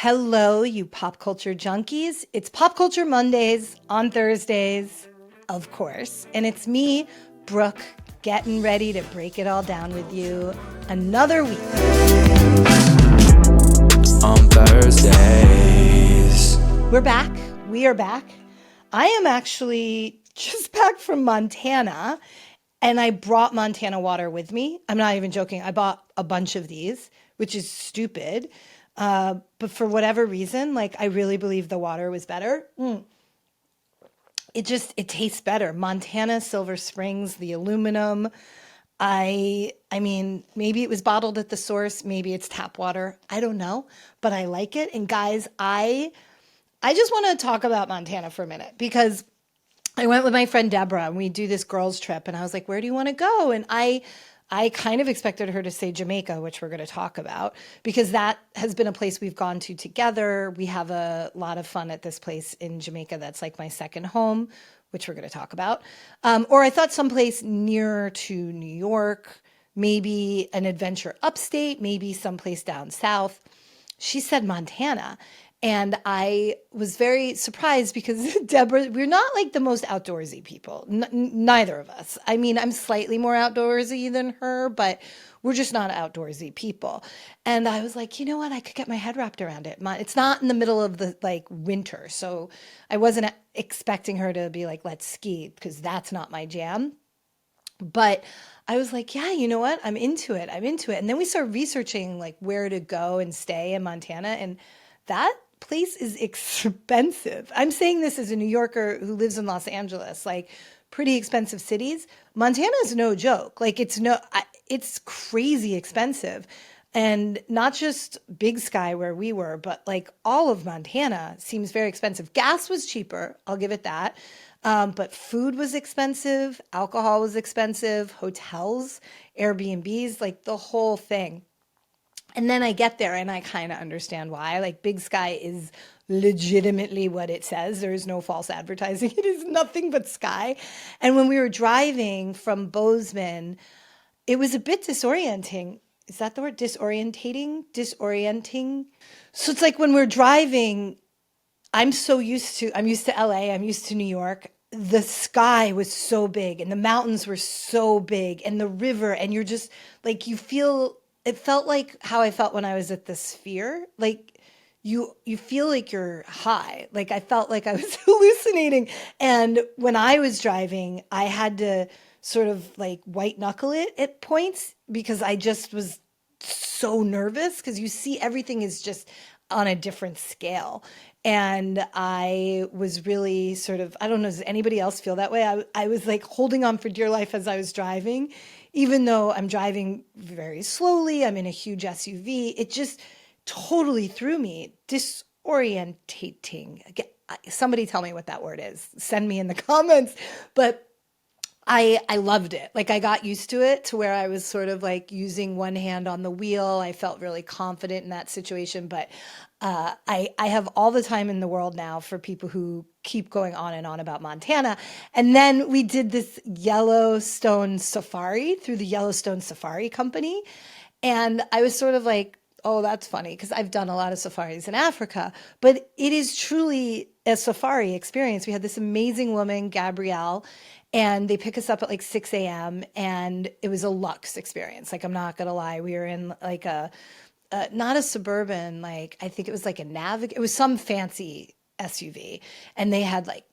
Hello, you pop culture junkies. It's Pop Culture Mondays on Thursdays, of course. And it's me, Brooke, getting ready to break it all down with you another week. On Thursdays. We're back. We are back. I am actually just back from Montana, and I brought Montana water with me. I'm not even joking. I bought a bunch of these, which is stupid. But for whatever reason, like I really believe the water was better. It tastes better. Montana, Silver Springs, the aluminum. I mean, maybe it was bottled at the source, maybe it's tap water. I don't know, but I like it. And guys, I just want to talk about Montana for a minute because I went with my friend Deborah and we do this girls trip and I was like, where do you want to go? And I kind of expected her to say Jamaica, which we're going to talk about, because that has been a place we've gone to together. We have a lot of fun at this place in Jamaica that's like my second home, which we're going to talk about. Or I thought someplace nearer to New York, maybe an adventure upstate, maybe someplace down south. She said Montana. And I was very surprised because Deborah, we're not like the most outdoorsy people, neither of us. I mean, I'm slightly more outdoorsy than her, but we're just not outdoorsy people. And I was like, you know what? I could get my head wrapped around it. It's not in the middle of the like winter. So I wasn't expecting her to be like, let's ski, because that's not my jam. But I was like, yeah, you know what? I'm into it. I'm into it. And then we started researching like where to go and stay in Montana. And that place is expensive. I'm saying this as a New Yorker who lives in Los Angeles, like pretty expensive cities. Montana is no joke. Like it's crazy expensive. And not just Big Sky where we were, but like all of Montana seems very expensive. Gas was cheaper, I'll give it that. But food was expensive, alcohol was expensive, hotels, Airbnbs, like the whole thing. And then I get there and I kind of understand why. Like Big Sky is legitimately what it says. There is no false advertising. It is nothing but sky. And when we were driving from Bozeman, it was a bit disorienting. Is that the word? Disorientating? Disorienting. So it's like when we're driving, I'm used to LA, I'm used to New York. The sky was so big and the mountains were so big and the river, and you're just like, it felt like how I felt when I was at the Sphere. Like you feel like you're high. Like I felt like I was hallucinating. And when I was driving, I had to sort of like white knuckle it at points because I just was so nervous because you see everything is just on a different scale. And I was really sort of, I don't know, does anybody else feel that way? I was like holding on for dear life as I was driving, even though I'm driving very slowly. I'm in a huge SUV. It just totally threw me, disorientating. Somebody tell me what that word is. Send me in the comments. But I loved it. Like I got used to it to where I was sort of like using one hand on the wheel. I felt really confident in that situation. But I have all the time in the world now for people who keep going on and on about Montana. And then we did this Yellowstone safari through the Yellowstone Safari Company. And I was sort of like, oh, that's funny because I've done a lot of safaris in Africa, but it is truly a safari experience. We had this amazing woman, Gabrielle, and they pick us up at like 6 a.m. and it was a luxe experience. Like, I'm not going to lie. We were in like not a Suburban, like I think it was like it was some fancy SUV. And they had like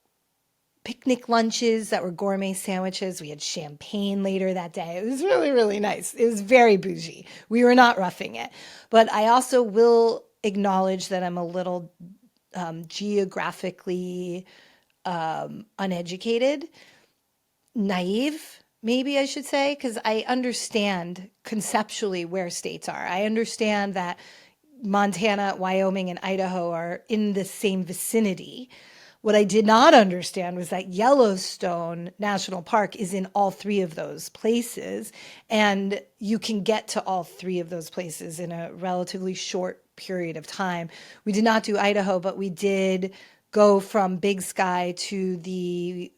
picnic lunches that were gourmet sandwiches. We had champagne later that day. It was really, really nice. It was very bougie. We were not roughing it. But I also will acknowledge that I'm a little geographically uneducated, naive, maybe I should say, because I understand conceptually where states are. I understand that Montana, Wyoming, and Idaho are in the same vicinity. What I did not understand was that Yellowstone National Park is in all three of those places, and you can get to all three of those places in a relatively short period of time. We did not do Idaho, but we did go from Big Sky to the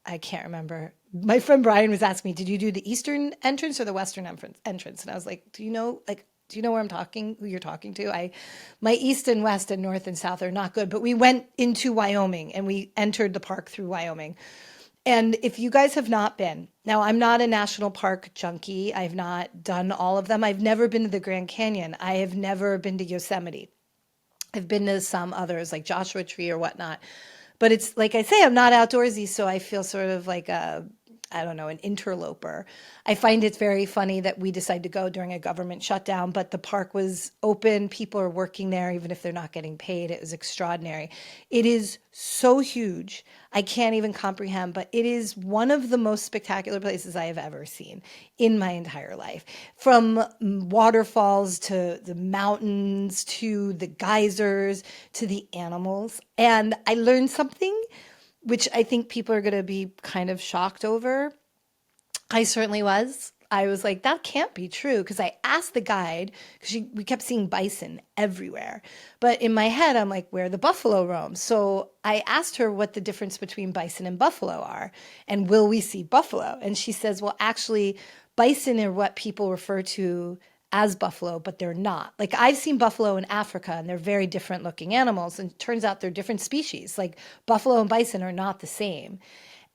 I can't remember. My friend Brian was asking me, did you do the eastern entrance or the western entrance? And I was like, do you know, like, Do you know who you're talking to? My east and west and north and south are not good, but we went into Wyoming and we entered the park through Wyoming. And if you guys have not been, now I'm not a national park junkie. I've not done all of them. I've never been to the Grand Canyon. I have never been to Yosemite. I've been to some others like Joshua Tree or whatnot. But it's like I say, I'm not outdoorsy, so I feel sort of like I don't know, an interloper. I find it very funny that we decided to go during a government shutdown, but the park was open. People are working there, even if they're not getting paid. It was extraordinary. It is so huge. I can't even comprehend, but it is one of the most spectacular places I have ever seen in my entire life. From waterfalls to the mountains to the geysers to the animals. And I learned something which I think people are going to be kind of shocked over. I certainly was. I was like, that can't be true. Because I asked the guide, because we kept seeing bison everywhere. But in my head, I'm like, where the buffalo roam? So I asked her what the difference between bison and buffalo are. And will we see buffalo? And she says, well, actually, bison are what people refer to as buffalo, but they're not. Like I've seen buffalo in Africa and they're very different looking animals. And it turns out they're different species. Like buffalo and bison are not the same.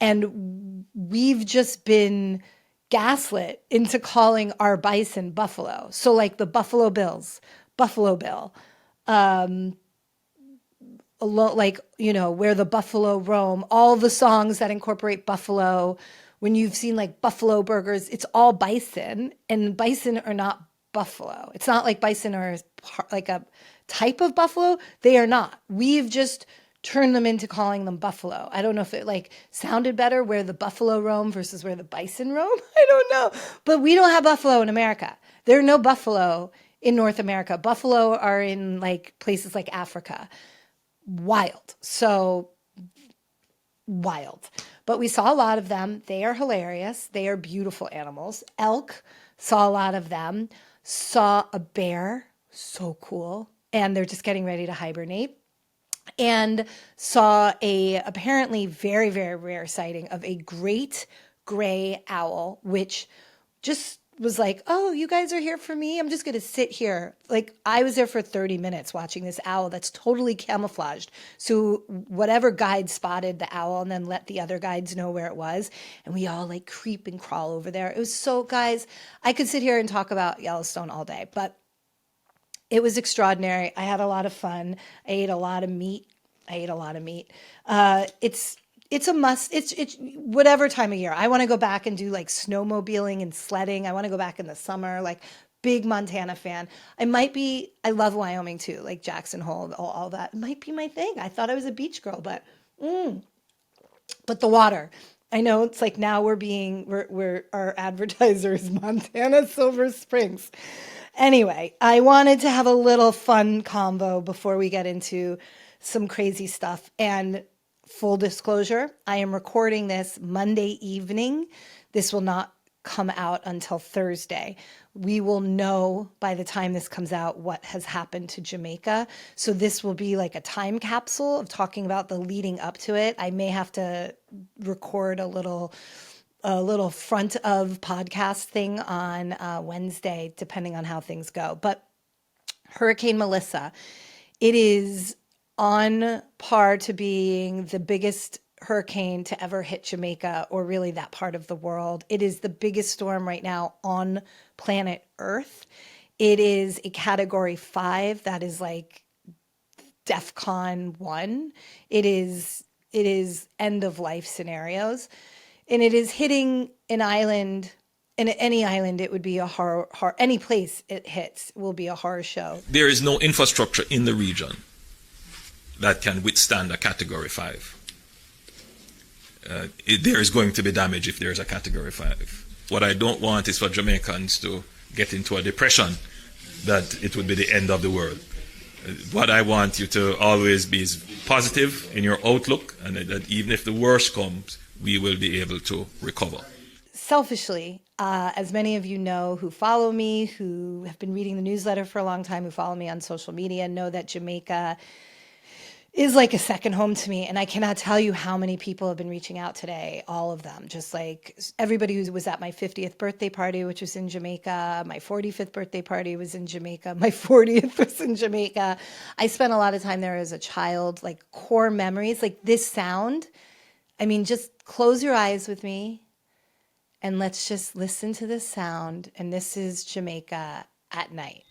And we've just been gaslit into calling our bison buffalo. So like the Buffalo Bills, Buffalo Bill, like, you know, where the buffalo roam, all the songs that incorporate buffalo. When you've seen like buffalo burgers, it's all bison, and bison are not buffalo. It's not like bison are like a type of buffalo. They are not. We've just turned them into calling them buffalo. I don't know if it like sounded better where the buffalo roam versus where the bison roam. I don't know. But we don't have buffalo in America. There are no buffalo in North America. Buffalo are in like places like Africa. Wild. So wild. But we saw a lot of them. They are hilarious. They are beautiful animals. Elk, saw a lot of them. Saw a bear, so cool. And they're just getting ready to hibernate. And saw a apparently very, very rare sighting of a great gray owl, which just was like, oh, you guys are here for me? I'm just going to sit here. Like I was there for 30 minutes watching this owl that's totally camouflaged. So whatever guide spotted the owl and then let the other guides know where it was. And we all like creep and crawl over there. It was so, guys, I could sit here and talk about Yellowstone all day, but it was extraordinary. I had a lot of fun. I ate a lot of meat. It's a must. It's whatever time of year. I want to go back and do like snowmobiling and sledding. I want to go back in the summer, like big Montana fan. I love Wyoming too, like Jackson Hole, all that. It might be my thing. I thought I was a beach girl, but the water. I know it's like now we're our advertiser is Montana Silver Springs. Anyway, I wanted to have a little fun convo before we get into some crazy stuff. And full disclosure, I am recording this Monday evening. This will not come out until Thursday. We will know by the time this comes out what has happened to Jamaica. So this will be like a time capsule of talking about the leading up to it. I may have to record a little front of podcast thing on Wednesday, depending on how things go. But Hurricane Melissa, it is on par to being the biggest hurricane to ever hit Jamaica or really that part of the world. It is the biggest storm right now on planet Earth. It is a category 5. That is like DEFCON 1. It is end of life scenarios. And it is hitting an island, and any island, it would be a horror, any place it hits will be a horror show. There is no infrastructure in the region that can withstand a category 5. There is going to be damage if there's a category 5. What I don't want is for Jamaicans to get into a depression that it would be the end of the world. What I want you to always be is positive in your outlook, and that even if the worst comes, we will be able to recover. Selfishly, as many of you know who follow me, who have been reading the newsletter for a long time, who follow me on social media, know that Jamaica is like a second home to me. And I cannot tell you how many people have been reaching out today, all of them, just like everybody who was at my 50th birthday party, which was in Jamaica. My 45th birthday party was in Jamaica. My 40th was in Jamaica. I spent a lot of time there as a child, like core memories, like this sound. I mean, just close your eyes with me and let's just listen to this sound. And this is Jamaica at night.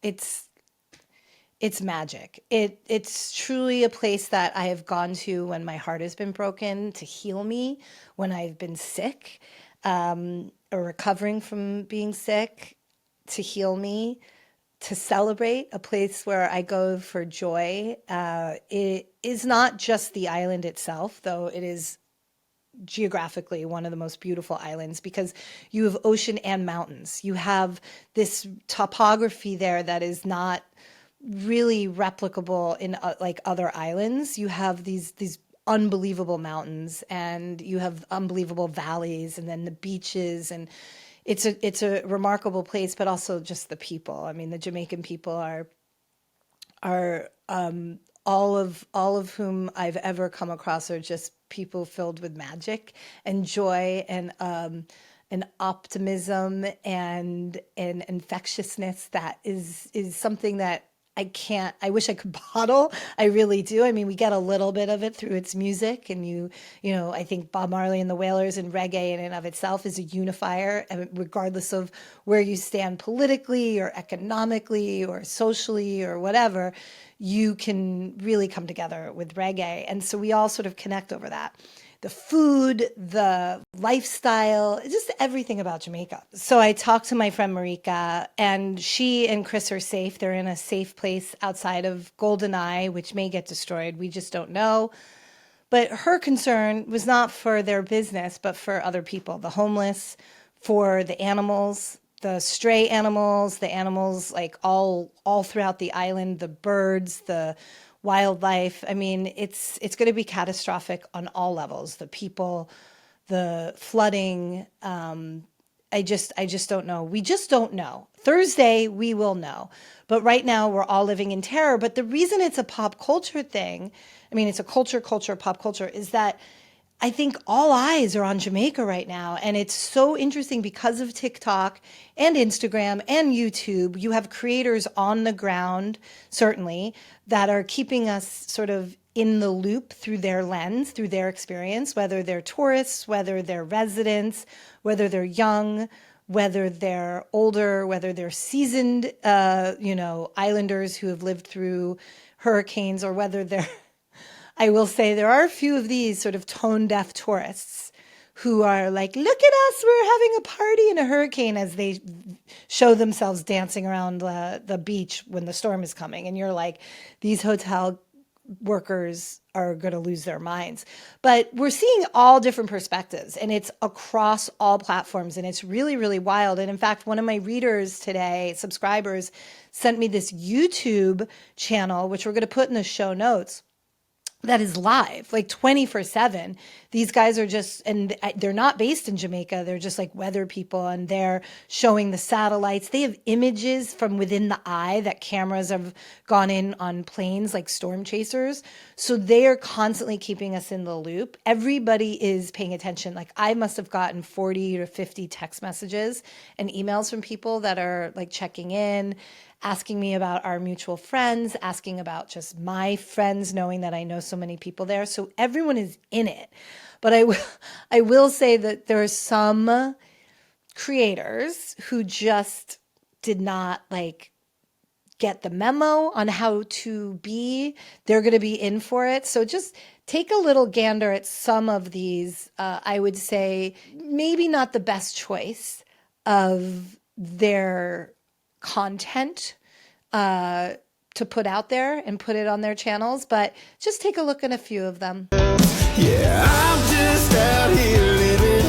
It's magic. It's truly a place that I have gone to when my heart has been broken to heal me, when I've been sick, or recovering from being sick to heal me, to celebrate, a place where I go for joy. It is not just the island itself, though it is geographically one of the most beautiful islands because you have ocean and mountains. You have this topography there that is not really replicable in like other islands. You have these unbelievable mountains and you have unbelievable valleys and then the beaches, and it's a remarkable place, but also just the people. I mean, the Jamaican people are all of whom I've ever come across are just people filled with magic and joy and optimism and infectiousness that is something that I wish I could bottle. I really do. I mean, we get a little bit of it through its music, and you know, I think Bob Marley and the Wailers and reggae in and of itself is a unifier, regardless of where you stand politically or economically or socially or whatever, you can really come together with reggae. And so we all sort of connect over that. The food, the lifestyle, just everything about Jamaica. So I talked to my friend Marika, and she and Chris are safe. They're in a safe place outside of Golden Eye, which may get destroyed. We just don't know. But her concern was not for their business, but for other people, the homeless, for the animals, the stray animals, the animals like all throughout the island, the birds, the wildlife. I mean, it's going to be catastrophic on all levels. The people, the flooding. I just don't know. We just don't know. Thursday, we will know. But right now, we're all living in terror. But the reason it's a pop culture thing, I mean, it's a culture, pop culture, is that I think all eyes are on Jamaica right now. And it's so interesting because of TikTok and Instagram and YouTube. You have creators on the ground, certainly, that are keeping us sort of in the loop through their lens, through their experience, whether they're tourists, whether they're residents, whether they're young, whether they're older, whether they're seasoned, islanders who have lived through hurricanes, or whether they're I will say there are a few of these sort of tone-deaf tourists who are like, look at us, we're having a party in a hurricane, as they show themselves dancing around the beach when the storm is coming. And you're like, these hotel workers are going to lose their minds. But we're seeing all different perspectives, and it's across all platforms, and it's really, really wild. And in fact, one of my readers today, subscribers, sent me this YouTube channel, which we're going to put in the show notes, that is live, like 24/7. These guys are just, and they're not based in Jamaica. They're just like weather people, and they're showing the satellites. They have images from within the eye that cameras have gone in on planes, like storm chasers. So they are constantly keeping us in the loop. Everybody is paying attention. Like I must have gotten 40 to 50 text messages and emails from people that are like checking in, asking me about our mutual friends, asking about just my friends, knowing that I know so many people there. So everyone is in it. But I will say that there are some creators who just did not like get the memo on how to be. They're going to be in for it. So just take a little gander at some of these. I would say maybe not the best choice of their content to put out there and put it on their channels, but just take a look at a few of them. Yeah, I'm just out here living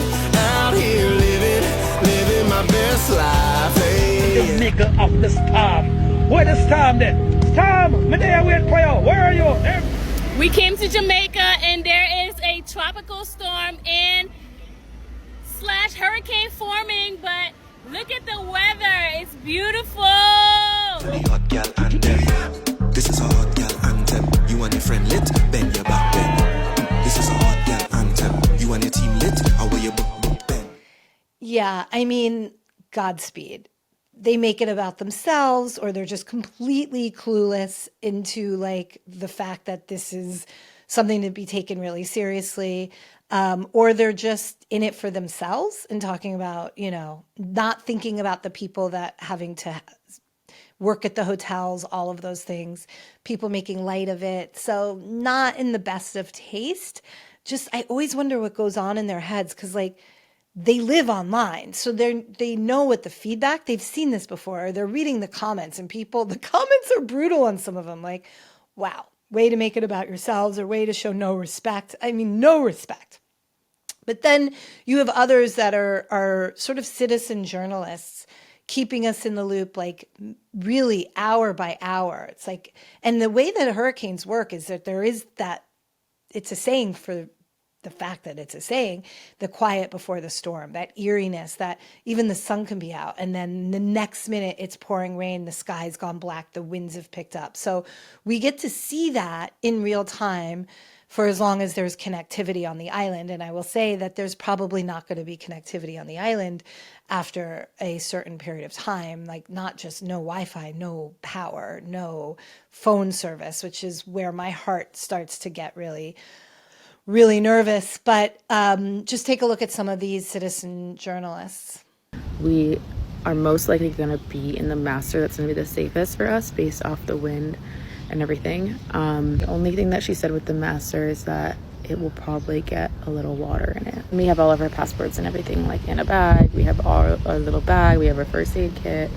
my best life. Hey. The nigga of the storm. Where the storm then? Storm, me there wait for you. Where are you? We came to Jamaica and there is a tropical storm and slash hurricane forming, but look at the weather. It's beautiful. The hot gal anthem. This is a hot gal anthem. You and your friend lit, bend your back bend. This is a hot gal anthem. You and your team lit, away your book bend. Yeah, I mean, Godspeed. They make it about themselves, or they're just completely clueless into like the fact that this is something to be taken really seriously. Or they're just in it for themselves and talking about, you know, not thinking about the people that having to work at the hotels, all of those things, people making light of it. So not in the best of taste. Just, I always wonder what goes on in their heads, because like they live online. So they know what the feedback, they've seen this before. They're reading the comments, and people, the comments are brutal on some of them. Like, wow, way to make it about yourselves, or way to show no respect. I mean, no respect. But then you have others that are sort of citizen journalists keeping us in the loop, like really hour by hour. It's like, and the way that hurricanes work is that there is that, it's a saying for the fact that it's a saying, the quiet before the storm, that eeriness, that even the sun can be out. And then the next minute it's pouring rain, the sky's gone black, the winds have picked up. So we get to see that in real time for as long as there's connectivity on the island. And I will say that there's probably not going to be connectivity on the island after a certain period of time, like not just no Wi-Fi, no power, no phone service, which is where my heart starts to get really, really nervous. But just take a look at some of these citizen journalists. We are most likely going to be in the master that's going to be the safest for us based off the wind and everything. The only thing that she said with the master is that it will probably get a little water in it. We have all of our passports and everything like in a bag. We have our little bag. We have our first aid kit,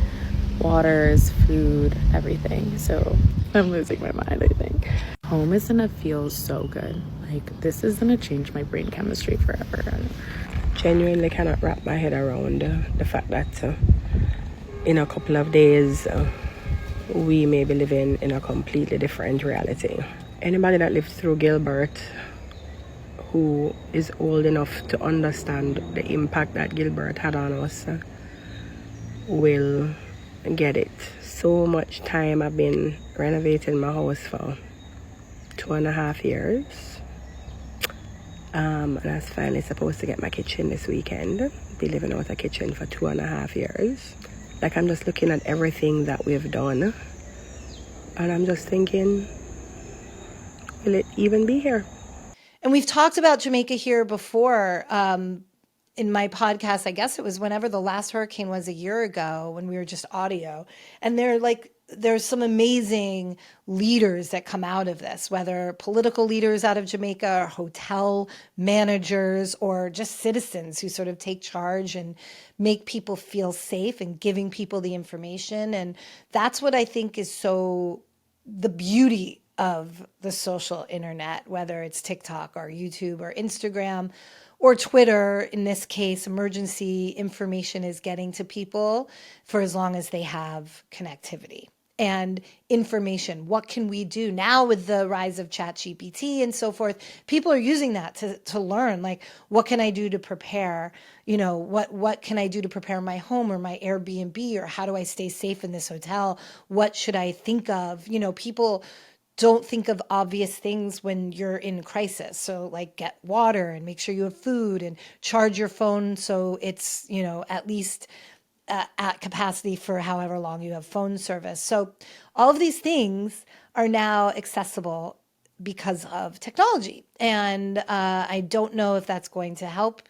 waters, food, everything. So I'm losing my mind, I think. Home is gonna feel so good. Like this is gonna change my brain chemistry forever. Genuinely cannot wrap my head around the fact that in a couple of days we may be living in a completely different reality. Anybody that lived through Gilbert who is old enough to understand the impact that Gilbert had on us will get it. So much time I've been renovating my house for 2.5 years. And I was finally supposed to get my kitchen this weekend. Be living out a kitchen for 2.5 years. Like, I'm just looking at everything that we've done, and I'm just thinking, will it even be here? And we've talked about Jamaica here before in my podcast. I guess it was whenever the last hurricane was, a year ago, when we were just audio. And there's some amazing leaders that come out of this, whether political leaders out of Jamaica, or hotel managers, or just citizens who sort of take charge and make people feel safe and giving people the information. And that's what I think is so the beauty of the social internet, whether it's TikTok or YouTube or Instagram or Twitter. In this case, emergency information is getting to people for as long as they have connectivity and information. What can we do now with the rise of ChatGPT and so forth? People are using that to learn, like, what can I do to prepare? You know, what can I do to prepare my home or my Airbnb, or how do I stay safe in this hotel? What should I think of? You know, people don't think of obvious things when you're in crisis. So like, get water and make sure you have food, and charge your phone so it's, you know, at least at capacity for however long you have phone service. So all of these things are now accessible because of technology. And I don't know if that's going to help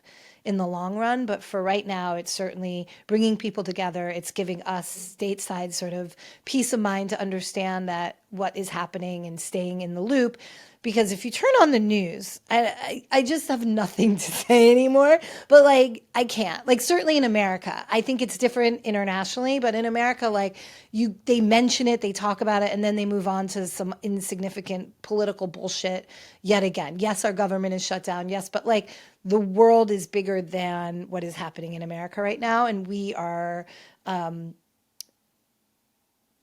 in the long run, but for right now, it's certainly bringing people together. It's giving us stateside sort of peace of mind to understand that what is happening and staying in the loop. Because if you turn on the news, I just have nothing to say anymore. But like, I can't. Like, certainly in America, I think it's different internationally. But in America, like, they mention it, they talk about it, and then they move on to some insignificant political bullshit yet again. Yes, our government is shut down. Yes, but like, the world is bigger than what is happening in America right now, and we are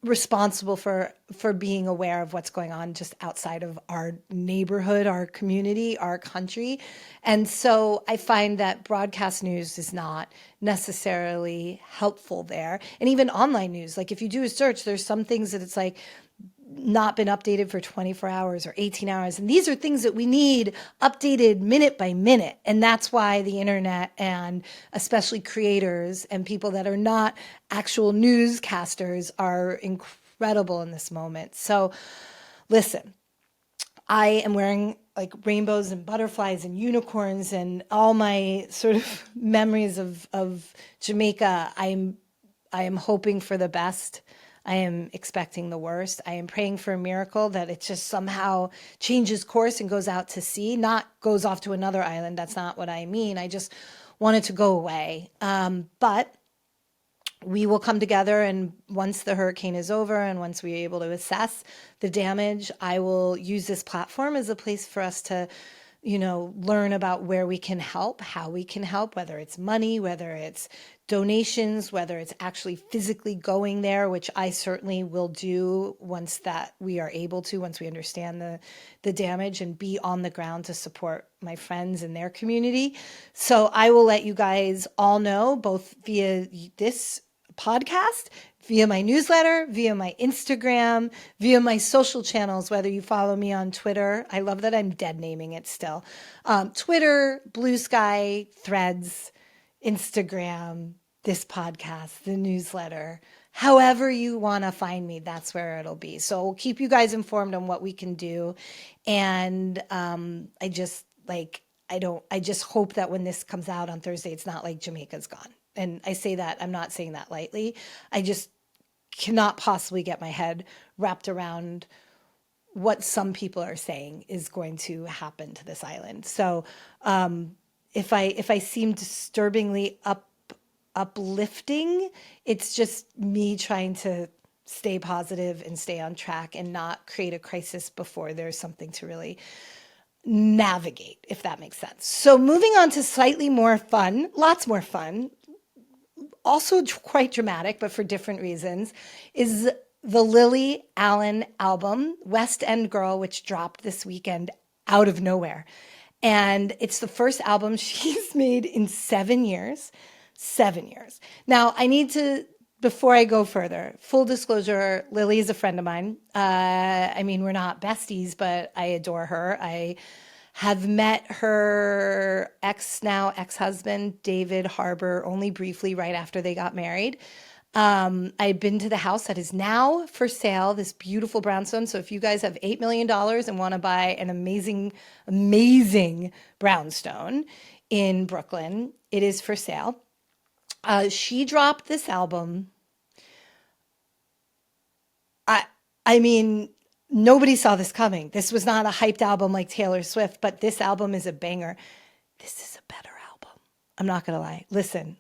responsible for being aware of what's going on just outside of our neighborhood, our community, our country. And so I find that broadcast news is not necessarily helpful there. And even online news, like if you do a search, there's some things that it's like not been updated for 24 hours or 18 hours. And these are things that we need updated minute by minute. And that's why the internet, and especially creators and people that are not actual newscasters, are incredible in this moment. So listen, I am wearing like rainbows and butterflies and unicorns and all my sort of memories of Jamaica. I am hoping for the best. I am expecting the worst. I am praying for a miracle, that it just somehow changes course and goes out to sea, not goes off to another island. That's not what I mean. I just want it to go away. But we will come together, and once the hurricane is over and once we're able to assess the damage, I will use this platform as a place for us to, learn about where we can help, how we can help, whether it's money, whether it's donations, whether it's actually physically going there, which I certainly will do once that we are able to, once we understand the damage, and be on the ground to support my friends and their community. So I will let you guys all know, both via this podcast, via my newsletter, via my Instagram, via my social channels, whether you follow me on Twitter. I love that I'm dead naming it still. Twitter, Blue Sky, Threads, Instagram, this podcast, the newsletter. However you want to find me, that's where it'll be. So we'll keep you guys informed on what we can do. And I just hope that when this comes out on Thursday, it's not like Jamaica's gone. And I say that, I'm not saying that lightly. I just cannot possibly get my head wrapped around what some people are saying is going to happen to this island. So if I seem disturbingly uplifting, it's just me trying to stay positive and stay on track and not create a crisis before there's something to really navigate, if that makes sense. So moving on to slightly more fun, lots more fun, also quite dramatic, but for different reasons, is the Lily Allen album, West End Girl, which dropped this weekend out of nowhere. And it's the first album she's made in 7 years. 7 years. Now, I need to, before I go further, full disclosure, Lily is a friend of mine. We're not besties, but I adore her. I have met her ex-husband, David Harbour, only briefly right after they got married. I've been to the house that is now for sale, this beautiful brownstone. So if you guys have $8 million and want to buy an amazing, amazing brownstone in Brooklyn, it is for sale. She dropped this album. Nobody saw this coming. This was not a hyped album like Taylor Swift, but this album is a banger. This is a better album. I'm not going to lie. Listen,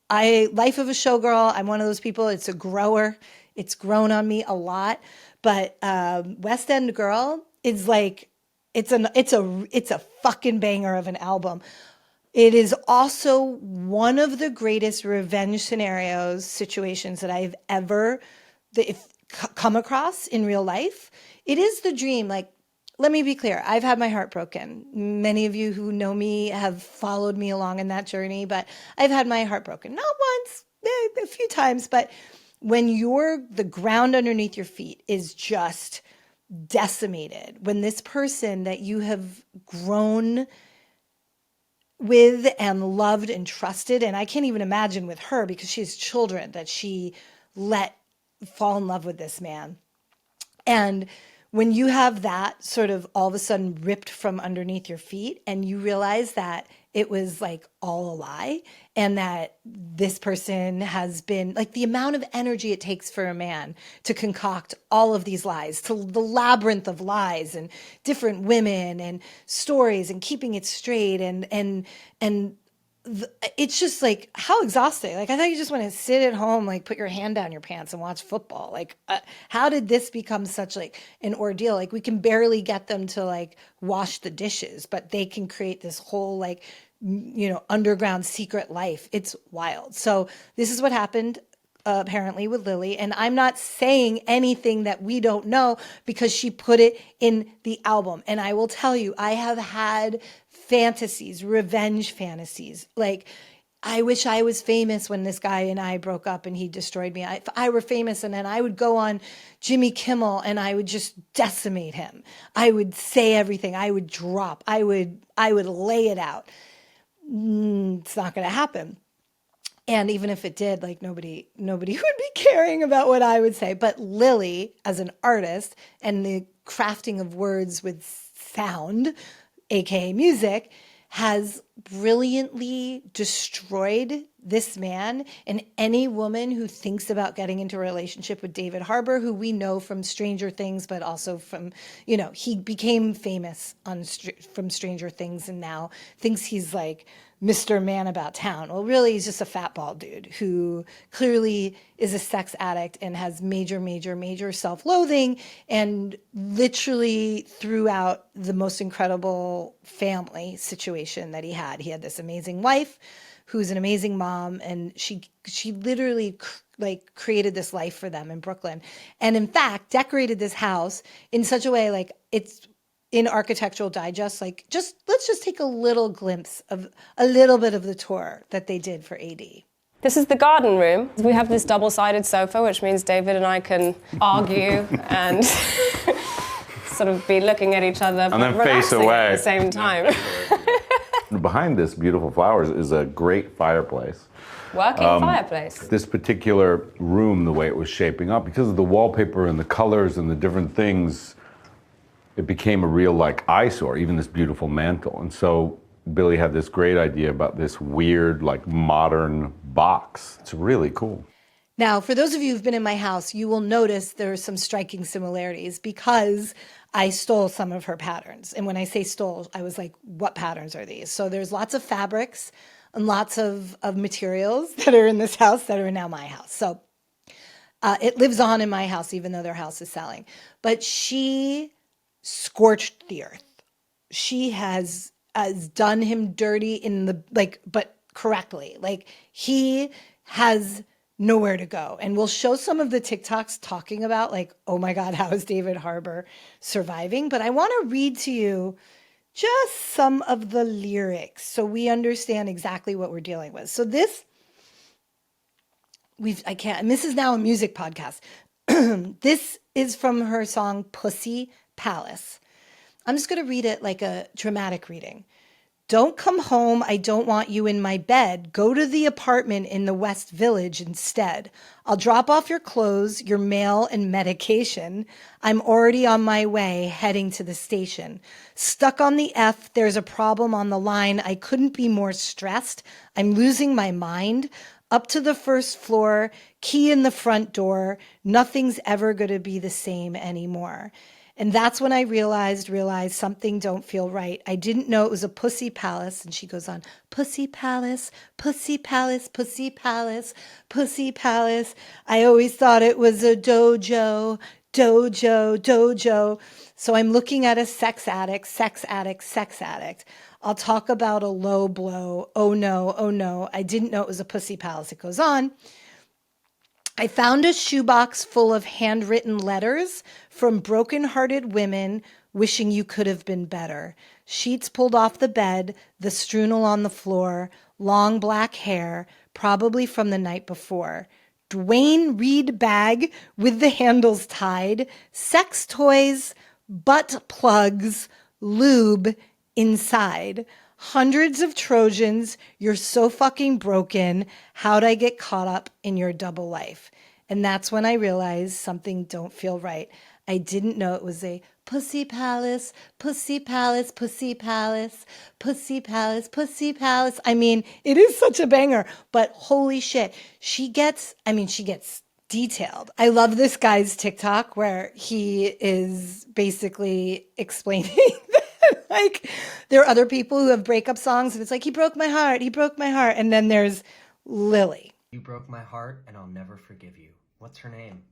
Life of a Showgirl, I'm one of those people. It's a grower. It's grown on me a lot. But West End Girl is like, it's a fucking banger of an album. It is also one of the greatest revenge situations that I've ever come across in real life. It is the dream. Like, let me be clear. I've had my heart broken. Many of you who know me have followed me along in that journey, but I've had my heart broken. Not once, a few times, but when the ground underneath your feet is just decimated, when this person that you have grown with and loved and trusted, and I can't even imagine with her because she has children that she let fall in love with this man. And when you have that sort of all of a sudden ripped from underneath your feet and you realize that it was like all a lie and that this person has been like the amount of energy it takes for a man to concoct all of these lies, to the labyrinth of lies and different women and stories and keeping it straight it's just like how exhausting. Like I thought you just want to sit at home, like put your hand down your pants and watch football. Like how did this become such like an ordeal? Like we can barely get them to like wash the dishes, but they can create this whole like, underground secret life. It's wild. So this is what happened apparently with Lily. And I'm not saying anything that we don't know because she put it in the album. And I will tell you, I have had fantasies, revenge fantasies. Like, I wish I was famous when this guy and I broke up and he destroyed me. If I were famous, and then I would go on Jimmy Kimmel and I would just decimate him. I would say everything. I would drop. I would lay it out. It's not going to happen. And even if it did, like nobody would be caring about what I would say. But Lily, as an artist, and the crafting of words with sound, aka music, has brilliantly destroyed this man and any woman who thinks about getting into a relationship with David Harbour, who we know from Stranger Things, but also from, he became famous from Stranger Things and now thinks he's like Mr. Man About Town. Well, really, he's just a fat bald dude who clearly is a sex addict and has major, major, major self-loathing and literally threw out the most incredible family situation that he had. He had this amazing wife who's an amazing mom, and she literally created this life for them in Brooklyn. And in fact, decorated this house in such a way, like it's in Architectural Digest, like let's just take a little glimpse of a little bit of the tour that they did for AD. This is the garden room. We have this double-sided sofa, which means David and I can argue and sort of be looking at each other, and but then face relaxing away at the same time. Behind this beautiful flowers is a great fireplace. Working fireplace. This particular room, the way it was shaping up, because of the wallpaper and the colors and the different things, it became a real eyesore, even this beautiful mantle. And so Billy had this great idea about this weird modern box. It's really cool. Now, for those of you who've been in my house, you will notice there are some striking similarities because I stole some of her patterns. And when I say stole, I was like, what patterns are these? So there's lots of fabrics and lots of materials that are in this house that are now my house. So it lives on in my house, even though their house is selling. But she scorched the earth. She has done him dirty in the, but correctly. He has nowhere to go. And we'll show some of the TikToks talking about oh my God, how is David Harbour surviving? But I want to read to you just some of the lyrics so we understand exactly what we're dealing with. So this is now a music podcast. This is from her song Pussy Palace. I'm just going to read it like a dramatic reading. Don't come home, I don't want you in my bed. Go to the apartment in the West Village instead. I'll drop off your clothes, your mail, and medication. I'm already on my way, heading to the station. Stuck on the F, there's a problem on the line. I couldn't be more stressed. I'm losing my mind. Up to the first floor, key in the front door. Nothing's ever going to be the same anymore. And that's when I realized something don't feel right. I didn't know it was a pussy palace. And she goes on, pussy palace, pussy palace, pussy palace, pussy palace. I always thought it was a dojo, dojo, dojo. So I'm looking at a sex addict, sex addict, sex addict. I'll talk about a low blow. Oh no, I didn't know it was a pussy palace. It goes on. I found a shoebox full of handwritten letters from broken-hearted women wishing you could have been better. Sheets pulled off the bed, the strudel on the floor, long black hair, probably from the night before. Dwayne Reed bag with the handles tied, sex toys, butt plugs, lube inside. Hundreds of Trojans, you're so fucking broken. How'd I get caught up in your double life? And that's when I realized something don't feel right. I didn't know it was a pussy palace, pussy palace, pussy palace, pussy palace, pussy palace. I mean, it is such a banger, but holy shit. She gets detailed. I love this guy's TikTok where he is basically explaining there are other people who have breakup songs and it's he broke my heart, he broke my heart. And then there's Lily. You broke my heart and I'll never forgive you. What's her name?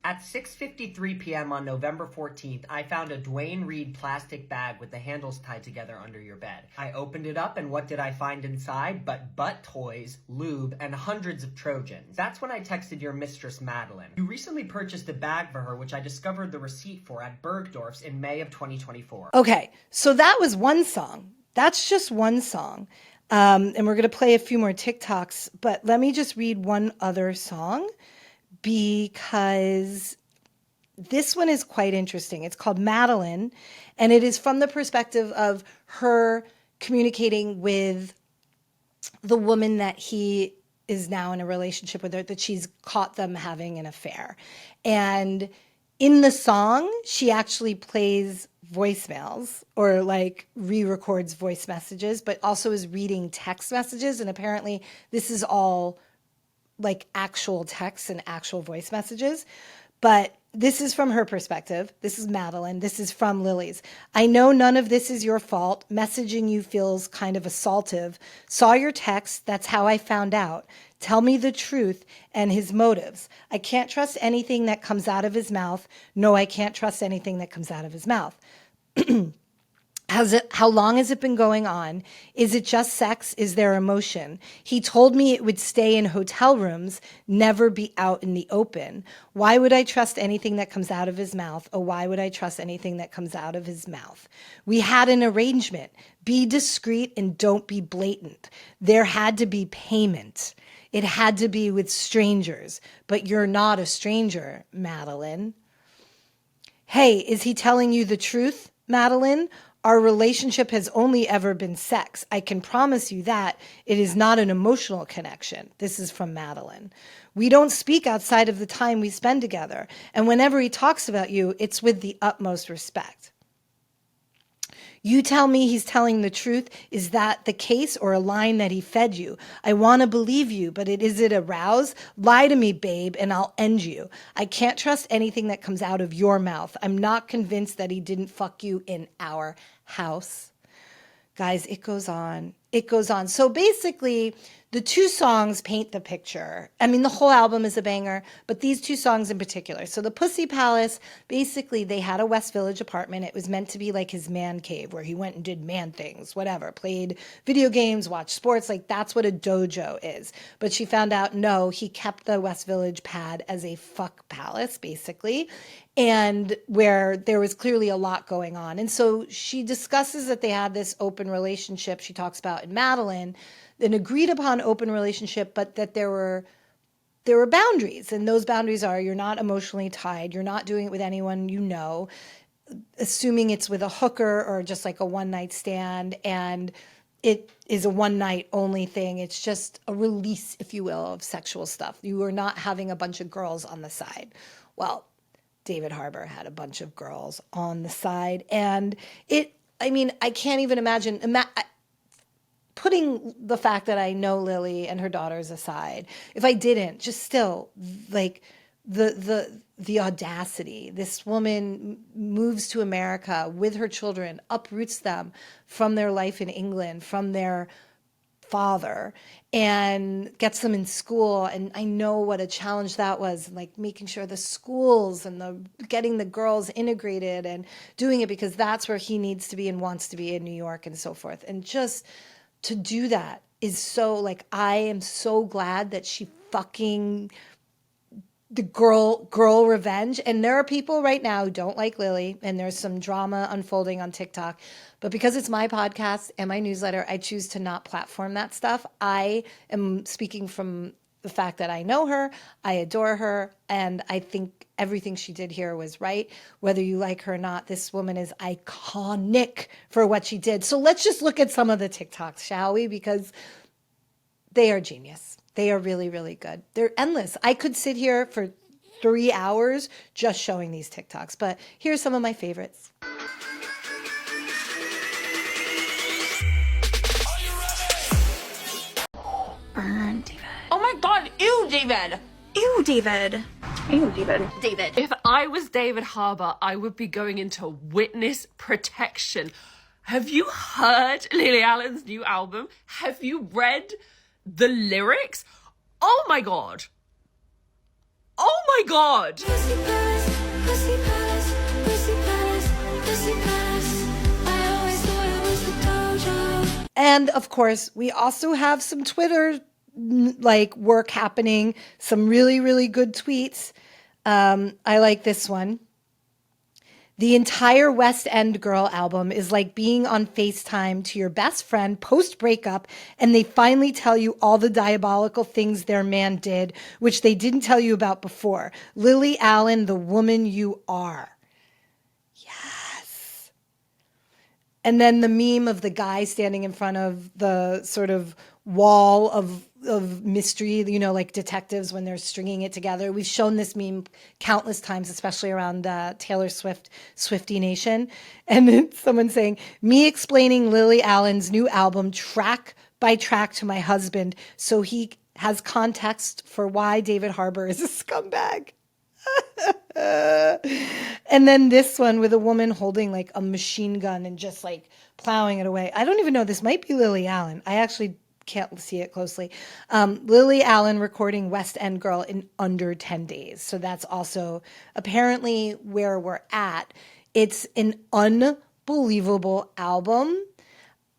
At 6:53 p.m. on November 14th, I found a Dwayne Reed plastic bag with the handles tied together under your bed. I opened it up, and what did I find inside but butt toys, lube, and hundreds of Trojans? That's when I texted your mistress, Madeline. You recently purchased a bag for her, which I discovered the receipt for at Bergdorf's in May of 2024. Okay, so that was one song. That's just one song. And we're going to play a few more TikToks, but let me just read one other song because this one is quite interesting. It's called Madeline, and it is from the perspective of her communicating with the woman that he is now in a relationship with, her, that she's caught them having an affair. And in the song, she actually plays voicemails or like re-records voice messages, but also is reading text messages. And apparently this is all like actual texts and actual voice messages. But this is from her perspective. This is Madeline. This is from Lily's. I know none of this is your fault. Messaging you feels kind of assaultive. Saw your text. That's how I found out. Tell me the truth and his motives. I can't trust anything that comes out of his mouth. No, I can't trust anything that comes out of his mouth. How long has it been going on? Is it just sex? Is there emotion? He told me it would stay in hotel rooms, never be out in the open. Why would I trust anything that comes out of his mouth? Oh, why would I trust anything that comes out of his mouth? We had an arrangement. Be discreet and don't be blatant. There had to be payment. It had to be with strangers, but you're not a stranger, Madeline. Hey, is he telling you the truth, Madeline? Our relationship has only ever been sex. I can promise you that. It is not an emotional connection. This is from Madeline. We don't speak outside of the time we spend together. And whenever he talks about you, it's with the utmost respect. You tell me he's telling the truth. Is that the case or a line that he fed you? I want to believe you, but is it a rouse? Lie to me, babe, and I'll end you. I can't trust anything that comes out of your mouth. I'm not convinced that he didn't fuck you in our house. Guys, it goes on. It goes on. So basically, the two songs paint the picture. I mean, the whole album is a banger, but these two songs in particular. So the Pussy Palace, basically, they had a West Village apartment. It was meant to be like his man cave where he went and did man things, whatever, played video games, watched sports. Like that's what a dojo is. But she found out, no, he kept the West Village pad as a fuck palace, basically, and where there was clearly a lot going on. And so she discusses that they had this open relationship she talks about in Madeline, an agreed upon open relationship, but that there were boundaries. And those boundaries are you're not emotionally tied. You're not doing it with anyone you know, assuming it's with a hooker or just like a one-night stand. And it is a one-night only thing. It's just a release, if you will, of sexual stuff. You are not having a bunch of girls on the side. Well, David Harbour had a bunch of girls on the side. And I can't even imagine putting the fact that I know Lily and her daughters aside, if I didn't, just still like the audacity. This woman moves to America with her children, uproots them from their life in England, from their father, and gets them in school. And I know what a challenge that was, like making sure the schools and getting the girls integrated and doing it because that's where he needs to be and wants to be in New York and so forth. And just to do that is so, like, I am so glad that she fucking, the girl revenge. And there are people right now who don't like Lily, and there's some drama unfolding on TikTok. But because it's my podcast and my newsletter, I choose to not platform that stuff. I am speaking from the fact that I know her, I adore her, and I think everything she did here was right. Whether you like her or not, this woman is iconic for what she did. So let's just look at some of the TikToks, shall we? Because they are genius. They are really, really good. They're endless. I could sit here for 3 hours just showing these TikToks, but here's some of my favorites. Burn, David. Oh my God, ew, David. Ew, David. Ew, David. David. If I was David Harbour, I would be going into witness protection. Have you heard Lily Allen's new album? Have you read the lyrics? Oh my God. Oh my God. And of course, we also have some Twitter like work happening, some really, really good tweets. I like this one. The entire West End Girl album is like being on FaceTime to your best friend post breakup, and they finally tell you all the diabolical things their man did, which they didn't tell you about before. Lily Allen, the woman you are. Yes. And then the meme of the guy standing in front of the sort of wall of mystery, you know, like detectives when they're stringing it together. We've shown this meme countless times, especially around Taylor Swift, Swiftie Nation. And then someone saying, me explaining Lily Allen's new album track by track to my husband so he has context for why David Harbour is a scumbag. And then this one with a woman holding like a machine gun and just like plowing it away. I don't even know. This might be Lily Allen. I actually can't see it closely. Lily Allen recording West End Girl in under 10 days. So that's also apparently where we're at. It's an unbelievable album.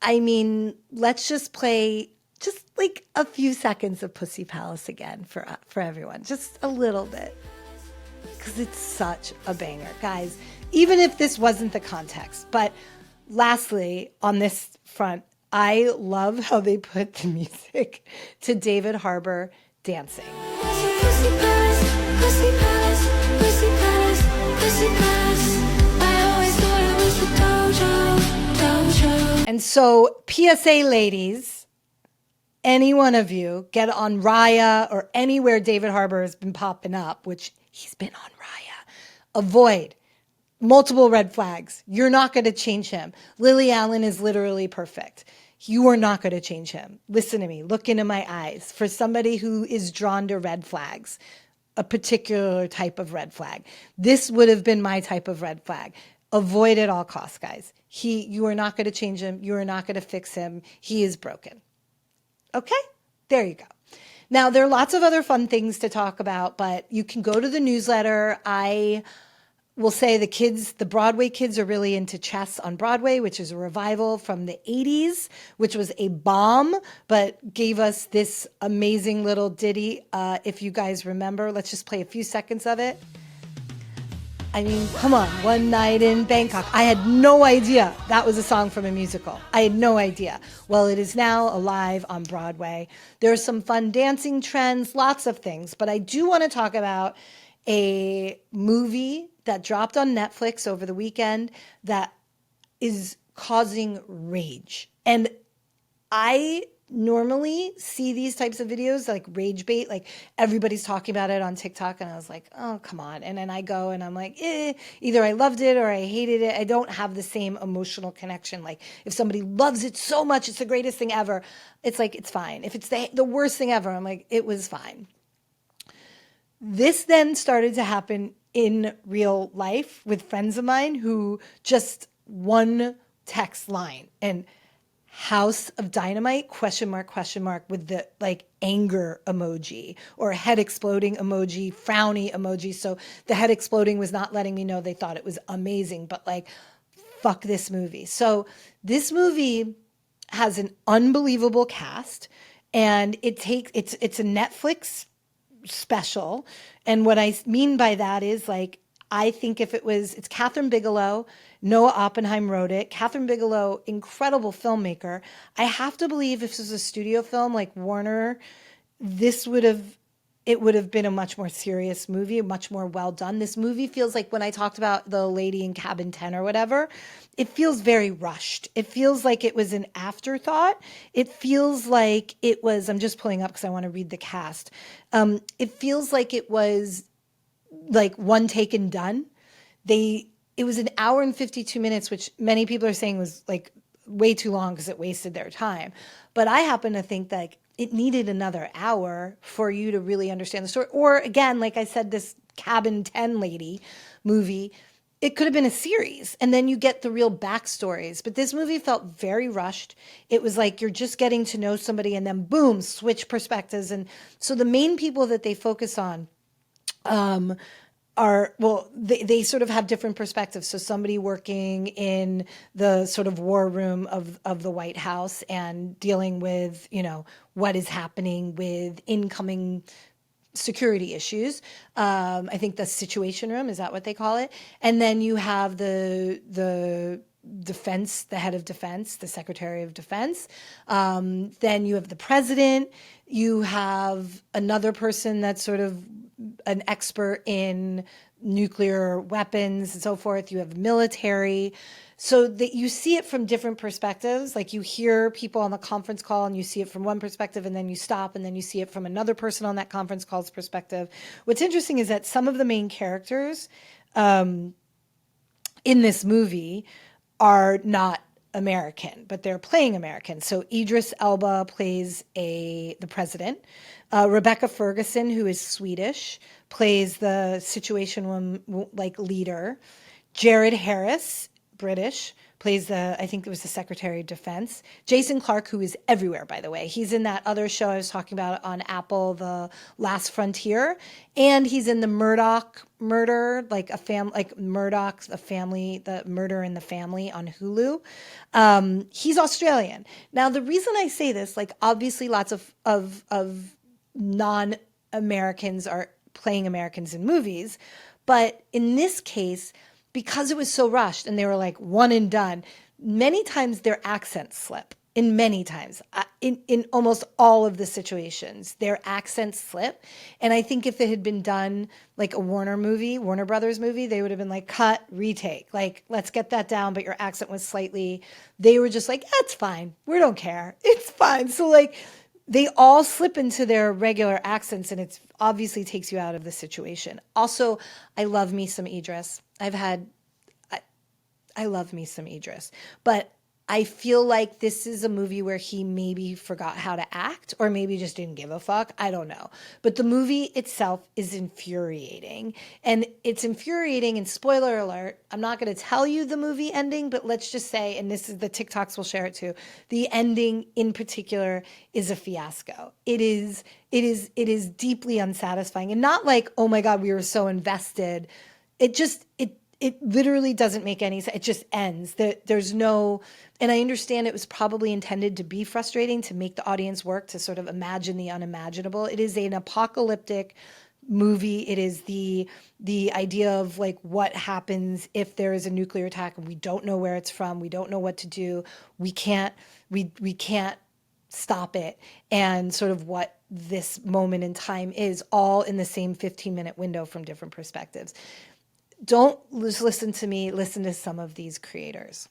I mean, let's just play just like a few seconds of Pussy Palace again for everyone. Just a little bit. Because it's such a banger. Guys, even if this wasn't the context. But lastly, on this front, I love how they put the music to David Harbour dancing. And so, PSA ladies, any one of you get on Raya or anywhere David Harbour has been popping up, which he's been on Raya, avoid multiple red flags. You're not going to change him. Lily Allen is literally perfect. You are not going to change him. Listen to me. Look into my eyes. For somebody who is drawn to red flags, a particular type of red flag, this would have been my type of red flag. Avoid at all costs, guys. You are not going to change him. You are not going to fix him. He is broken. Okay? There you go. Now, there are lots of other fun things to talk about, but you can go to the newsletter. I will say the Broadway kids are really into Chess on Broadway, which is a revival from the 80s, which was a bomb, but gave us this amazing little ditty. If you guys remember, let's just play a few seconds of it. I mean, come on, One Night in Bangkok. I had no idea that was a song from a musical. I had no idea. Well, it is now alive on Broadway. There's some fun dancing trends, lots of things, but I do want to talk about a movie that dropped on Netflix over the weekend that is causing rage. And I normally see these types of videos like rage bait, like everybody's talking about it on TikTok, and I was like, oh, come on. And then I go and I'm like, either I loved it or I hated it. I don't have the same emotional connection. Like if somebody loves it so much, it's the greatest thing ever, it's like, it's fine. If it's the worst thing ever, I'm like, it was fine. This then started to happen in real life with friends of mine who just one text line and House of Dynamite, question mark, with the like anger emoji or head exploding emoji, frowny emoji. So the head exploding was not letting me know they thought it was amazing, but like, fuck this movie. So this movie has an unbelievable cast, and it's a Netflix special. And what I mean by that is like, I think it's Catherine Bigelow, Noah Oppenheim wrote it. Catherine Bigelow, incredible filmmaker. I have to believe if this was a studio film like Warner, it would have been a much more serious movie, much more well done. This movie feels like, when I talked about the lady in Cabin 10 or whatever, it feels very rushed. It feels like it was an afterthought. It feels like it was, I'm just pulling up because I want to read the cast. It feels like it was like one take and done. It was an hour and 52 minutes, which many people are saying was like way too long because it wasted their time. But I happen to think that it needed another hour for you to really understand the story. Or again, like I said, this Cabin 10 lady movie, it could have been a series and then you get the real backstories. But this movie felt very rushed. It was like you're just getting to know somebody and then boom, switch perspectives. And so the main people that they focus on they sort of have different perspectives. So somebody working in the sort of war room of the White House and dealing with, what is happening with incoming security issues. I think the Situation Room, is that what they call it? And then you have the defense, the head of defense, the secretary of defense. Then you have the president. You have another person that's sort of an expert in nuclear weapons and so forth. You have military. So that you see it from different perspectives. Like you hear people on the conference call and you see it from one perspective, and then you stop and then you see it from another person on that conference call's perspective. What's interesting is that some of the main characters in this movie are not American, but they're playing American. So Idris Elba plays the president. Rebecca Ferguson, who is Swedish, plays the Situation Room leader. Jared Harris, British, plays I think it was the Secretary of Defense. Jason Clarke, who is everywhere, by the way. He's in that other show I was talking about on Apple, The Last Frontier. And he's in the Murdoch Murder, Murdoch, the Murder in the Family on Hulu. He's Australian. Now, the reason I say this, obviously lots of non-Americans are playing Americans in movies. But in this case, because it was so rushed and they were one and done, many times their accents slip. In almost all of the situations, their accents slip. And I think if it had been done like a Warner Brothers movie, they would have been cut, retake. Let's get that down, but your accent was slightly, they were just it's fine. We don't care. It's fine. So they all slip into their regular accents, and it obviously takes you out of the situation. Also, I love me some Idris. I love me some Idris. But I feel like this is a movie where he maybe forgot how to act, or maybe just didn't give a fuck. I don't know. But the movie itself is infuriating. And it's infuriating, and spoiler alert, I'm not going to tell you the movie ending, but let's just say, and this is the TikToks will share it too, the ending in particular is a fiasco. It is deeply unsatisfying. And not oh my God, we were so invested. It literally doesn't make any sense. It just ends. There's no, and I understand it was probably intended to be frustrating, to make the audience work, to sort of imagine the unimaginable. It is an apocalyptic movie. It is the idea of what happens if there is a nuclear attack and we don't know where it's from. We don't know what to do. We can't stop it. And sort of what this moment in time is, all in the same 15-minute window from different perspectives. Don't just listen to me, listen to some of these creators.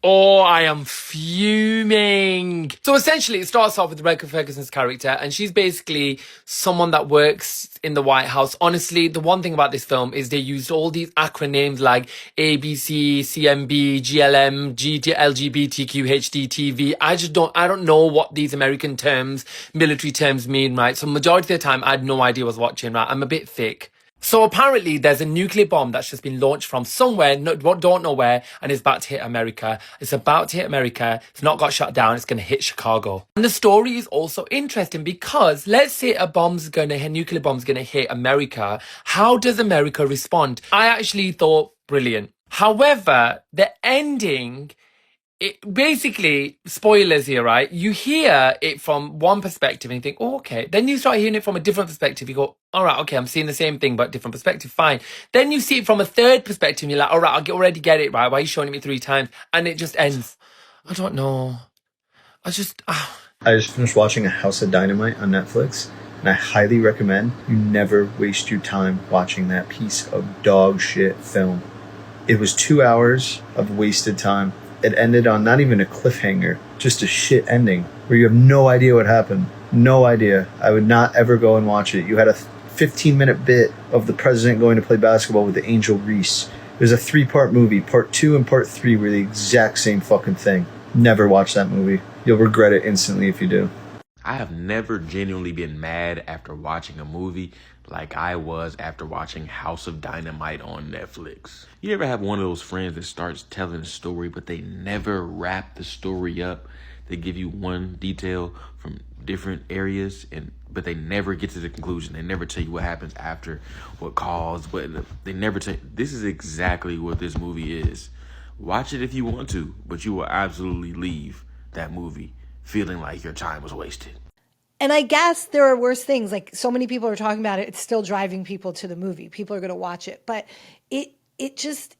Oh, I am fuming. So essentially, it starts off with Rebecca Ferguson's character, and she's basically someone that works in the White House. Honestly, the one thing about this film is they used all these acronyms like ABC, CMB, GLM, LGBTQ, HDTV. I don't know what these American terms, military terms mean, right? So majority of the time, I had no idea what I was watching, right? I'm a bit thick. So apparently there's a nuclear bomb that's just been launched from somewhere, don't know where, and it's about to hit America. It's about to hit America. It's not got shut down. It's going to hit Chicago. And the story is also interesting because let's say a nuclear bomb's going to hit America. How does America respond? I actually thought brilliant. However, the ending, basically, spoilers here, right? You hear it from one perspective and you think, oh, okay. Then you start hearing it from a different perspective. You go, all right, okay, I'm seeing the same thing, but different perspective, fine. Then you see it from a third perspective and you're like, all right, already get it, right? Why are you showing it me 3 times? And it just ends. I don't know. I just finished watching A House of Dynamite on Netflix, and I highly recommend you never waste your time watching that piece of dog shit film. It was 2 hours of wasted time. It ended on not even a cliffhanger, just a shit ending where you have no idea what happened. No idea. I would not ever go and watch it. You had a 15-minute bit of the president going to play basketball with the Angel Reese. It was a 3-part movie. Part 2 and Part 3 were the exact same fucking thing. Never watch that movie. You'll regret it instantly if you do. I have never genuinely been mad after watching a movie like I was after watching House of Dynamite on Netflix. You ever have one of those friends that starts telling a story, but they never wrap the story up? They give you one detail from different areas, but they never get to the conclusion. They never tell you what happens after, what caused, but they never tell. This is exactly what this movie is. Watch it if you want to, but you will absolutely leave that movie feeling like your time was wasted. And I guess there are worse things. Like, so many people are talking about it. It's still driving people to the movie. People are going to watch it. But it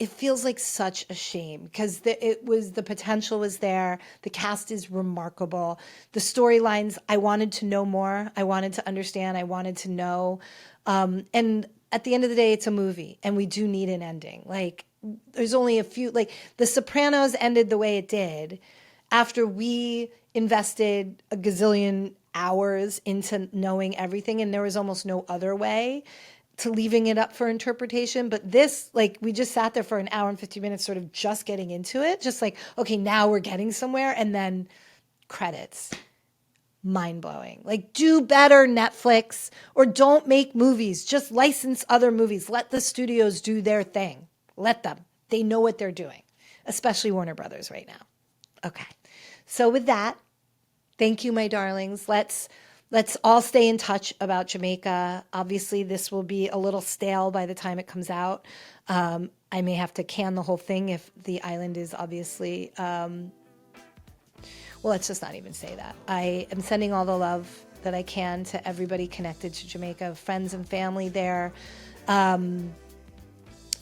feels like such a shame, because the potential was there. The cast is remarkable. The storylines, I wanted to know more. I wanted to understand. I wanted to know. And at the end of the day, it's a movie, and we do need an ending. Like, there's only a few, like The Sopranos ended the way it did after we invested a gazillion hours into knowing everything, and there was almost no other way to leaving it up for interpretation. But this, like, we just sat there for an hour and 50 minutes sort of just getting into it, just like, okay, now we're getting somewhere, and then credits. Mind-blowing. Like, do better, Netflix, or don't make movies. Just license other movies. Let the studios do their thing. Let them. They know what they're doing, especially Warner Brothers right now. Okay. So with that, thank you, my darlings. Let's all stay in touch about Jamaica. Obviously, this will be a little stale by the time it comes out. I may have to can the whole thing if the island is obviously... well, let's just not even say that. I am sending all the love that I can to everybody connected to Jamaica, friends and family there. And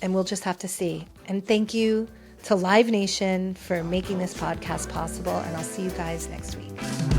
we'll just have to see. And thank you to Live Nation for making this podcast possible. And I'll see you guys next week.